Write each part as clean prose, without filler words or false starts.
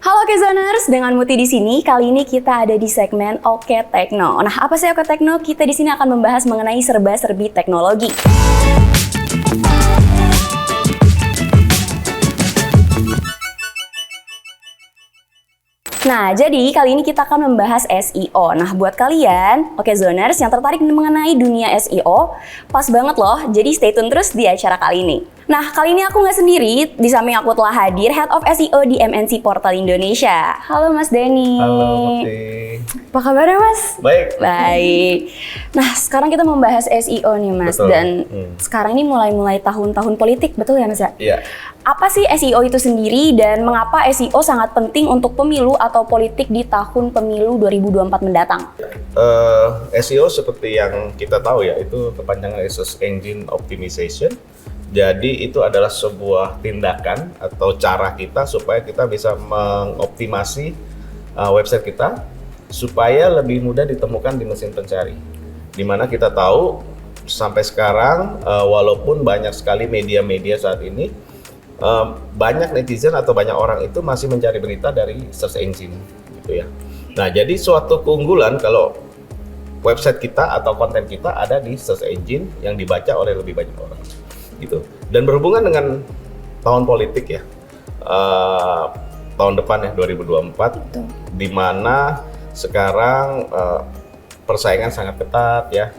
Halo Kezoners, dengan Muti di sini. Kali ini kita ada di segmen Oke Tekno. Nah, apa sih Oke Tekno? Kita di sini akan membahas mengenai serba-serbi teknologi. Nah, jadi kali ini kita akan membahas SEO. Nah, buat kalian, Oke Zoners yang tertarik mengenai dunia SEO, pas banget loh. Jadi stay tune terus di acara kali ini. Nah, kali ini aku nggak sendiri. Di samping aku telah hadir Head of SEO di MNC Portal Indonesia. Halo Mas Denny. Halo Putih. Apa kabarnya Mas? Baik. Baik. Nah, sekarang kita membahas SEO nih Mas. Betul. Dan sekarang ini mulai tahun-tahun politik, betul ya Mas ya? Iya. Apa sih SEO itu sendiri dan mengapa SEO sangat penting untuk pemilu atau politik di tahun pemilu 2024 mendatang? SEO seperti yang kita tahu ya, itu kepanjangan Search Engine Optimization. Jadi itu adalah sebuah tindakan atau cara kita supaya kita bisa mengoptimasi website kita supaya lebih mudah ditemukan di mesin pencari. Dimana kita tahu sampai sekarang walaupun banyak sekali media-media saat ini, banyak netizen atau banyak orang itu masih mencari berita dari search engine gitu ya. Nah, jadi suatu keunggulan kalau website kita atau konten kita ada di search engine yang dibaca oleh lebih banyak orang gitu. Dan berhubungan dengan tahun politik ya, tahun depan ya 2024, di mana sekarang persaingan sangat ketat ya.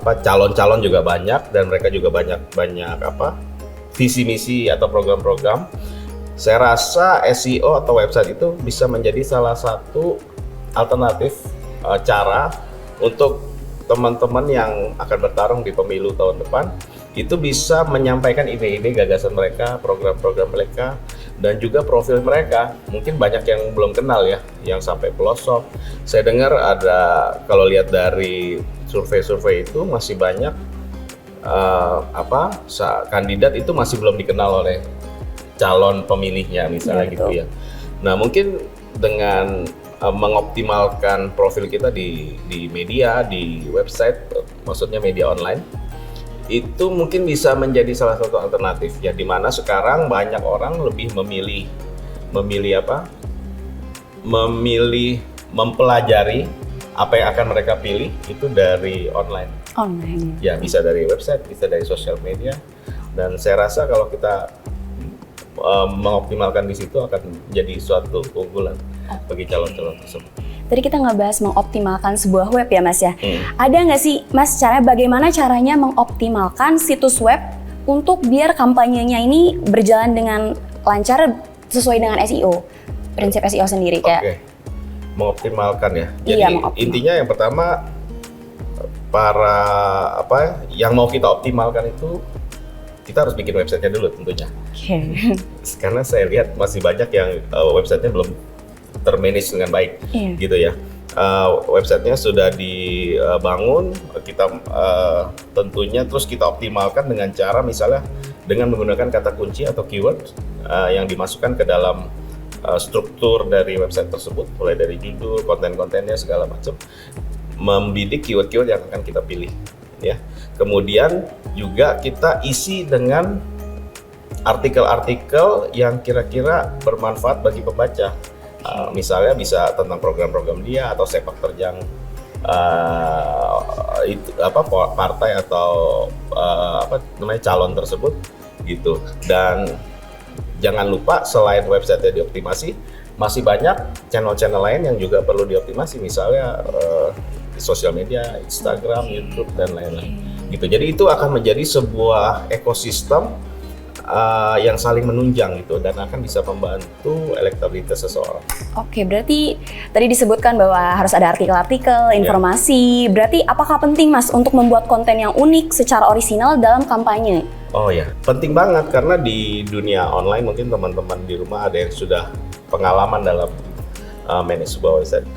Calon-calon juga banyak dan mereka juga banyak visi misi atau program-program. Saya rasa SEO atau website itu bisa menjadi salah satu alternatif cara untuk teman-teman yang akan bertarung di pemilu tahun depan itu bisa menyampaikan ide-ide, gagasan mereka, program-program mereka, dan juga profil mereka. Mungkin banyak yang belum kenal ya, yang sampai pelosok. Saya dengar ada, kalau lihat dari survei-survei itu masih banyak kandidat itu masih belum dikenal oleh calon pemilihnya misalnya gitu ya. Nah, mungkin dengan mengoptimalkan profil kita di media, di website, maksudnya media online, itu mungkin bisa menjadi salah satu alternatif ya, di mana sekarang banyak orang lebih memilih mempelajari apa yang akan mereka pilih itu dari online. Ya, bisa dari website, bisa dari sosial media, dan saya rasa kalau kita mengoptimalkan di situ akan jadi suatu keunggulan bagi calon-calon tersebut. Tadi kita nggak bahas mengoptimalkan sebuah web ya Mas ya. Ada nggak sih Mas bagaimana caranya mengoptimalkan situs web untuk biar kampanyenya ini berjalan dengan lancar sesuai dengan SEO, prinsip SEO sendiri kayak? Oke. Mengoptimalkan ya. Jadi intinya yang pertama yang mau kita optimalkan itu kita harus bikin websitenya dulu tentunya. Karena saya lihat masih banyak yang websitenya belum termanage dengan baik, gitu ya. Websitenya sudah dibangun, kita tentunya terus kita optimalkan dengan cara misalnya dengan menggunakan kata kunci atau keyword yang dimasukkan ke dalam struktur dari website tersebut, mulai dari judul, konten-kontennya segala macam, membidik keyword-keyword yang akan kita pilih, ya. Kemudian juga kita isi dengan artikel-artikel yang kira-kira bermanfaat bagi pembaca. Misalnya bisa tentang program-program dia atau sepak terjang partai atau calon tersebut gitu. Dan jangan lupa selain website-nya dioptimasi, masih banyak channel-channel lain yang juga perlu dioptimasi, misalnya di sosial media, Instagram, YouTube, dan lain-lain gitu. Jadi itu akan menjadi sebuah ekosistem yang saling menunjang gitu, dan akan bisa membantu elektabilitas seseorang. Oke, berarti tadi disebutkan bahwa harus ada artikel-artikel, informasi. Berarti apakah penting Mas untuk membuat konten yang unik secara orisinal dalam kampanye? Oh ya, penting banget, karena di dunia online mungkin teman-teman di rumah ada yang sudah pengalaman dalam manage sebuah website.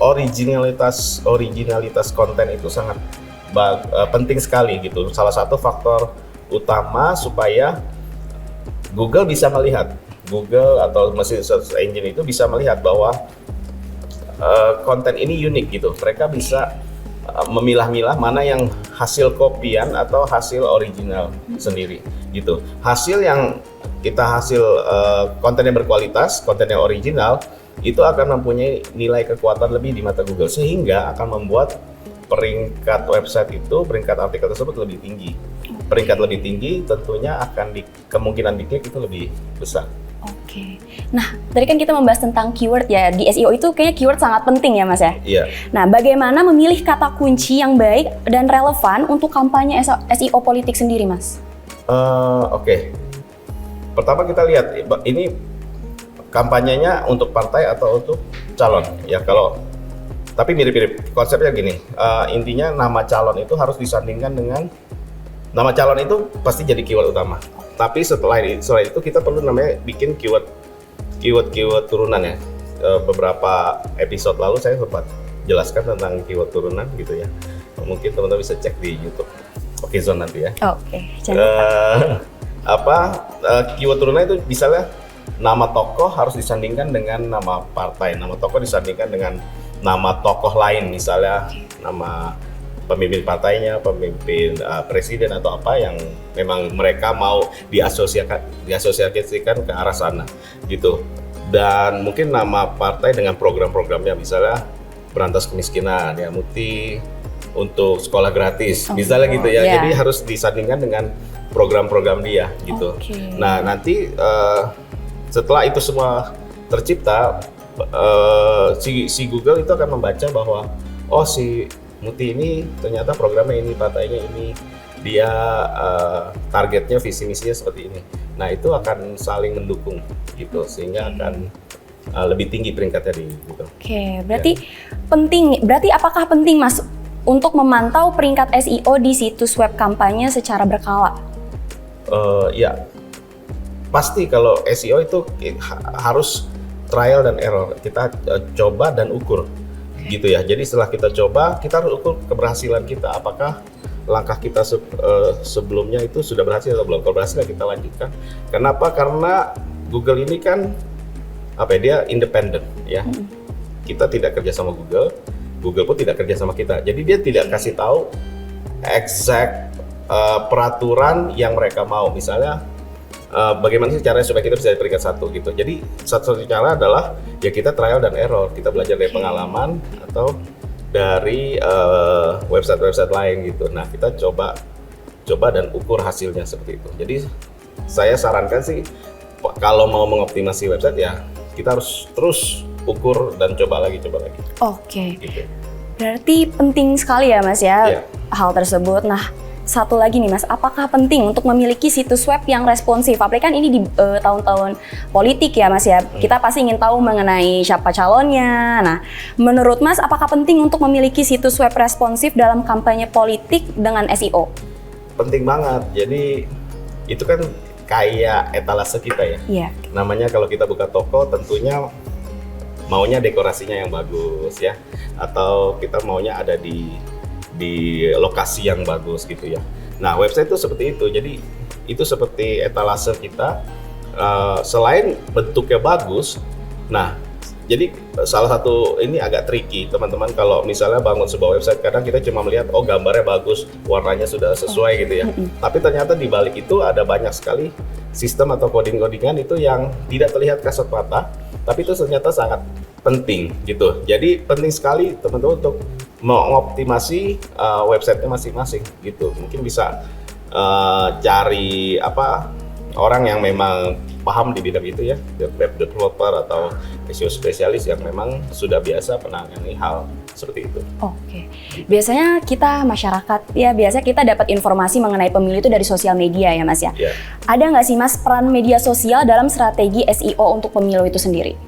Originalitas konten itu sangat penting sekali gitu. Salah satu faktor utama supaya Google bisa melihat, Google atau mesin search engine itu bisa melihat bahwa konten ini unik gitu. Mereka bisa memilah-milah mana yang hasil kopian atau hasil original sendiri gitu. Hasil yang kita hasil konten yang berkualitas, konten yang original, itu akan mempunyai nilai kekuatan lebih di mata Google, sehingga akan membuat peringkat website itu, peringkat artikel tersebut lebih tinggi. Peringkat lebih tinggi tentunya akan kemungkinan diklik itu lebih besar. Oke. Nah, tadi kan kita membahas tentang keyword ya. Di SEO itu kayaknya keyword sangat penting ya, Mas ya? Iya. Nah, bagaimana memilih kata kunci yang baik dan relevan untuk kampanye SEO politik sendiri, Mas? Oke. Pertama kita lihat ini kampanyenya untuk partai atau untuk calon. Ya kalau tapi mirip-mirip. Konsepnya gini. Intinya nama calon itu harus disandingkan dengan nama calon itu pasti jadi keyword utama. Tapi setelah itu kita perlu namanya bikin keyword turunan ya. Beberapa episode lalu saya sempat jelaskan tentang keyword turunan gitu ya. Mungkin teman-teman bisa cek di YouTube Okezone nanti ya. Oke, jangan lupa. Keyword turunan itu misalnya nama tokoh harus disandingkan dengan nama partai, nama tokoh disandingkan dengan nama tokoh lain, misalnya nama pemimpin partainya, pemimpin presiden atau apa yang memang mereka mau diasosiasikan ke arah sana gitu. Dan mungkin nama partai dengan program-programnya, misalnya berantas kemiskinan, ya Muti untuk sekolah gratis, misalnya gitu ya. Jadi harus disandingkan dengan program-program dia gitu. Nah nanti setelah itu semua tercipta, si Google itu akan membaca bahwa oh si Muti ini ternyata programnya ini, partainya ini, dia targetnya visi misinya seperti ini. Nah itu akan saling mendukung gitu, sehingga akan lebih tinggi peringkatnya di Google. Oke, berarti penting. Berarti apakah penting, Mas, untuk memantau peringkat SEO di situs web kampanye secara berkala? Ya, pasti kalau SEO itu harus trial dan error. Kita coba dan ukur. Gitu ya. Jadi setelah kita coba, kita harus ukur keberhasilan kita. Apakah langkah kita sebelumnya itu sudah berhasil atau belum? Kalau berhasil kita lanjutkan. Kenapa? Karena Google ini kan dia independen ya. Kita tidak kerja sama Google, Google pun tidak kerja sama kita. Jadi dia tidak kasih tahu exact peraturan yang mereka mau. Misalnya bagaimana sih caranya supaya kita bisa di peringkat 1 gitu. Jadi satu-satunya cara adalah ya kita trial dan error. Kita belajar dari pengalaman atau dari website-website lain gitu. Nah kita coba dan ukur hasilnya seperti itu. Jadi saya sarankan sih kalau mau mengoptimasi website ya kita harus terus ukur dan coba lagi. Oke. Gitu. Berarti penting sekali ya, Mas ya, hal tersebut. Nah, satu lagi nih, Mas, apakah penting untuk memiliki situs web yang responsif? Apalagi kan ini di tahun-tahun politik ya, Mas ya. Kita pasti ingin tahu mengenai siapa calonnya. Nah, menurut Mas, apakah penting untuk memiliki situs web responsif dalam kampanye politik dengan SEO? Penting banget. Jadi itu kan kayak etalase kita ya. Iya. Namanya kalau kita buka toko tentunya maunya dekorasinya yang bagus ya, atau kita maunya ada di lokasi yang bagus gitu ya. Nah website itu seperti itu, jadi itu seperti etalase kita. Selain bentuknya bagus, nah jadi salah satu ini agak tricky teman-teman, kalau misalnya bangun sebuah website kadang kita cuma melihat oh gambarnya bagus, warnanya sudah sesuai gitu ya. Tapi ternyata di balik itu ada banyak sekali sistem atau coding-codingan itu yang tidak terlihat kasat mata, tapi itu ternyata sangat penting gitu. Jadi penting sekali teman-teman untuk mengoptimasi websitenya masing-masing gitu. Mungkin bisa cari orang yang memang paham di bidang itu ya, web developer atau SEO spesialis yang memang sudah biasa menangani hal seperti itu. Oke. Biasanya kita masyarakat ya, biasanya kita dapat informasi mengenai pemilu itu dari sosial media ya, Mas ya. Yeah. Ada nggak sih, Mas, peran media sosial dalam strategi SEO untuk pemilu itu sendiri?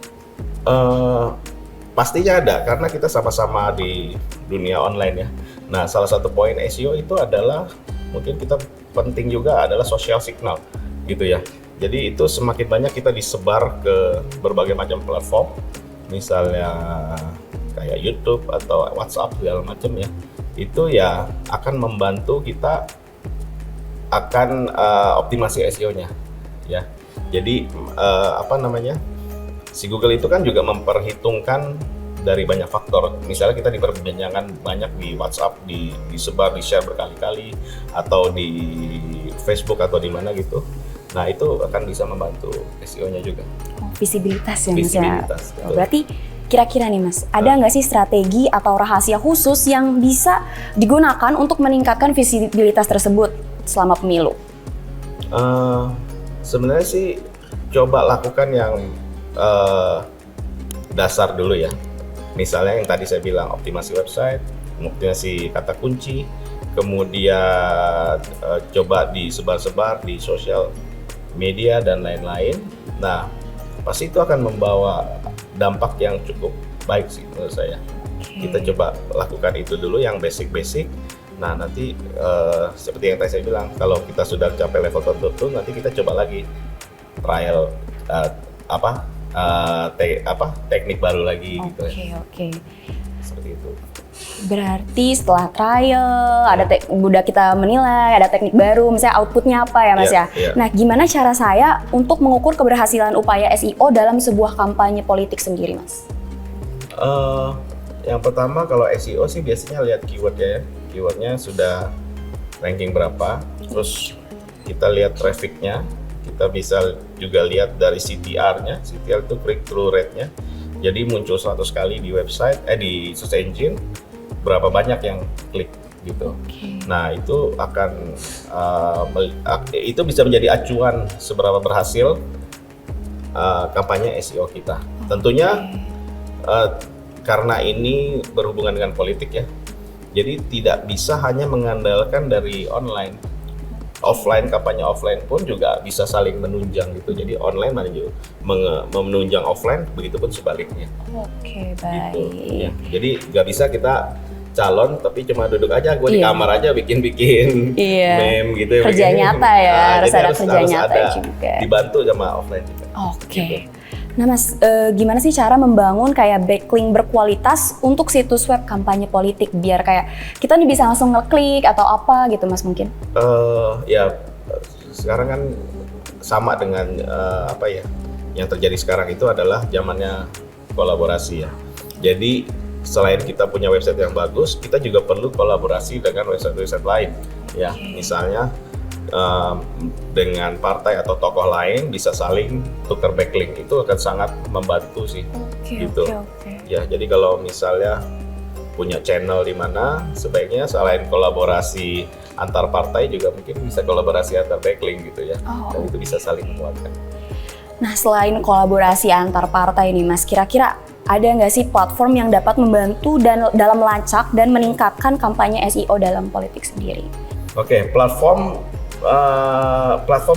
Pastinya ada, karena kita sama-sama di dunia online ya. Nah, salah satu poin SEO itu adalah mungkin kita penting juga adalah social signal gitu ya. Jadi itu semakin banyak kita disebar ke berbagai macam platform, misalnya kayak YouTube atau WhatsApp segala macam ya. Itu ya akan membantu kita akan optimasi SEO-nya ya. Jadi si Google itu kan juga memperhitungkan dari banyak faktor. Misalnya kita diperbincangan banyak di WhatsApp, disebar, di-share berkali-kali, atau di Facebook atau di mana gitu. Nah, itu akan bisa membantu SEO-nya juga. Oh, visibilitas ya Mas ya. Visibilitas, betul. Berarti kira-kira nih Mas, ada nggak sih strategi atau rahasia khusus yang bisa digunakan untuk meningkatkan visibilitas tersebut selama pemilu? Sebenarnya sih coba lakukan yang dasar dulu ya. Misalnya yang tadi saya bilang, optimasi website, optimasi kata kunci, kemudian coba disebar-sebar di sosial media dan lain-lain. Nah, pasti itu akan membawa dampak yang cukup baik sih menurut saya. Kita coba lakukan itu dulu yang basic-basic. Nah, nanti seperti yang tadi saya bilang, kalau kita sudah capai level tertentu, nanti kita coba lagi trial teknik baru lagi gitu. Oke. Seperti itu. Berarti setelah trial, udah kita menilai, ada teknik baru, misalnya outputnya apa ya Mas ya? Nah, gimana cara saya untuk mengukur keberhasilan upaya SEO dalam sebuah kampanye politik sendiri Mas? Yang pertama kalau SEO sih biasanya lihat keywordnya ya. Keywordnya sudah ranking berapa, terus kita lihat trafficnya, kita bisa juga lihat dari CTR-nya. CTR itu click-through rate-nya. Jadi muncul 100 kali di website, di search engine, berapa banyak yang klik gitu. Nah, itu akan itu bisa menjadi acuan seberapa berhasil kampanye SEO kita. Tentunya karena ini berhubungan dengan politik ya, jadi tidak bisa hanya mengandalkan dari online. Offline, kampanye offline pun juga bisa saling menunjang gitu. Jadi online menunjang offline, begitupun sebaliknya. Oke, baik. Gitu, ya. Jadi nggak bisa kita calon tapi cuma duduk aja, gue di kamar aja bikin meme gitu. Kerja nyata ya, nah, harus ada kerja harus nyata ada, juga. Dibantu sama offline juga. Oke. Gitu. Nah Mas, gimana sih cara membangun kayak backlink berkualitas untuk situs web kampanye politik biar kayak kita nih bisa langsung ngeklik atau apa gitu Mas mungkin? Ya sekarang kan sama dengan yang terjadi sekarang itu adalah zamannya kolaborasi ya. Jadi selain kita punya website yang bagus, kita juga perlu kolaborasi dengan website-website lain ya. Misalnya dengan partai atau tokoh lain bisa saling tukar backlink, itu akan sangat membantu sih. Gitu. Ya, jadi kalau misalnya punya channel di mana, sebaiknya selain kolaborasi antar partai juga mungkin bisa kolaborasi antar backlink gitu ya. Dan itu bisa saling menguatkan. Nah, selain kolaborasi antar partai nih Mas, kira-kira ada nggak sih platform yang dapat membantu dalam melacak dan meningkatkan kampanye SEO dalam politik sendiri? Oke, platform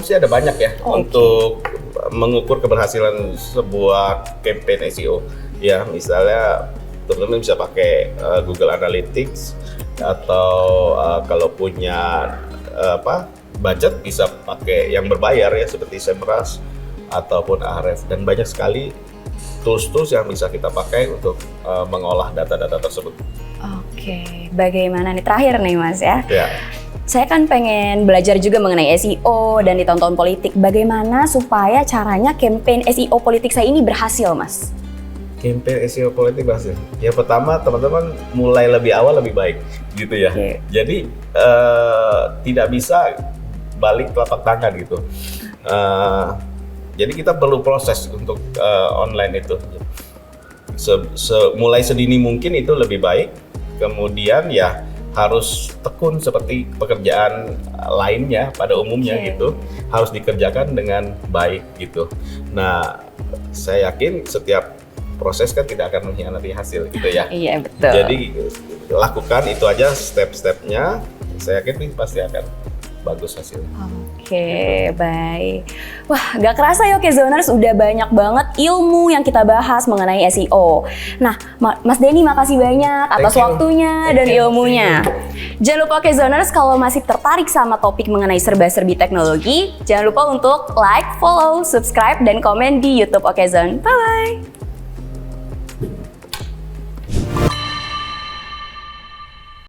sih ada banyak ya untuk mengukur keberhasilan sebuah campaign SEO. Ya, misalnya teman-teman bisa pakai Google Analytics atau kalau punya budget bisa pakai yang berbayar ya seperti Semrush ataupun Ahrefs, dan banyak sekali tools-tools yang bisa kita pakai untuk mengolah data-data tersebut. Oke, bagaimana nih terakhir nih Mas ya? Ya. Saya kan pengen belajar juga mengenai SEO dan di tahun-tahun politik. Bagaimana supaya caranya campaign SEO politik saya ini berhasil, Mas? Campaign SEO politik berhasil. Ya pertama teman-teman mulai lebih awal lebih baik, gitu ya. Jadi tidak bisa balik telapak tangan gitu. Jadi kita perlu proses untuk online itu. Mulai sedini mungkin itu lebih baik. Kemudian ya harus tekun seperti pekerjaan lainnya pada umumnya gitu, harus dikerjakan dengan baik gitu. Nah, saya yakin setiap proses kan tidak akan mengkhianati hasil gitu ya. Iya, betul. Jadi lakukan itu aja step-stepnya, saya yakin pasti akan bagus hasilnya. Oke, baik. Wah, gak kerasa ya Okezoners, udah banyak banget ilmu yang kita bahas mengenai SEO. Nah, Mas Denny makasih banyak atas waktunya dan ilmunya. Jangan lupa Okezoners, kalau masih tertarik sama topik mengenai serba-serbi teknologi, jangan lupa untuk like, follow, subscribe, dan komen di YouTube Okezone. Bye-bye!